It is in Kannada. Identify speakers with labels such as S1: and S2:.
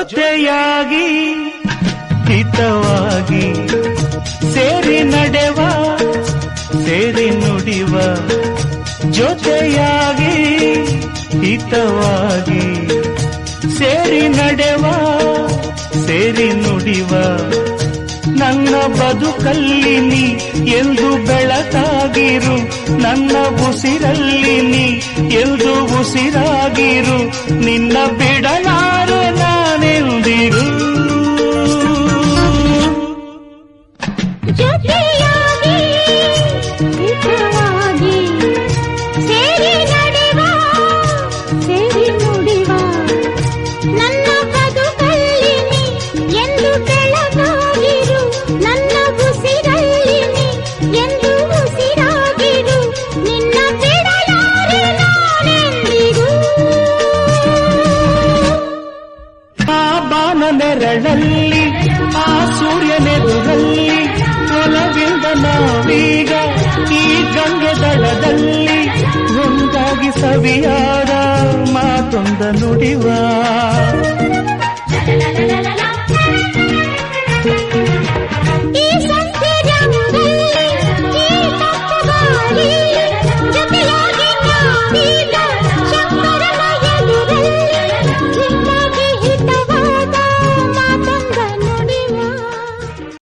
S1: ಜೊತೆಯಾಗಿ ಹಿತವಾಗಿ ಸೇರಿ ನಡೆವ ಸೇರಿ ನುಡಿವ ಜೊತೆಯಾಗಿ ಹಿತವಾಗಿ ಸೇರಿ ನಡೆವ ಸೇರಿ ನುಡಿವ ನನ್ನ ಬದುಕಲ್ಲಿ ನೀ ಎಂದು ಬೆಳಕಾಗಿರು ನನ್ನ ಉಸಿರಲ್ಲಿ ನೀ ಎಂದು ಉಸಿರಾಗಿರು ನಿನ್ನ ಬಿಡಲಾರೆ ನಾನೆಂದಿರು
S2: ಜೊತೆಯಾಗಿ ಹಿತವಾಗಿ ಸೇರಿ ನಡೆವ ಸೇರಿ ನುಡಿವ ನನ್ನ ಬದುಕಲ್ಲಿ ನೀ ಎಂದು ಬೆಳಕಾಗಿರು ನನ್ನ ಉಸಿರಲ್ಲಿ ನೀ ಎಂದು ಉಸಿರಾಗಿರು ನಿನ್ನ ಬಿಡಲಾರೆ ನಾನೆಂದಿರು
S1: ಆ ಬಾನ ನೆರಳಲ್ಲಿ ಆ ಸೂರ್ಯನೆದುರಲ್ಲಿ ಒಲವಿಂದ ನಾವೀಗ ಈ ಗಂಗೆ ದಡದಲ್ಲಿ ಒಂದಾಗಿ ಸವಿಯಾದ ಮಾತೊಂದ ನುಡಿವ
S2: ಈ ಸಂತೆ ರಂಗಲ್ಲಿ ಈ ತಪ್ಪು ಗಾಳಿ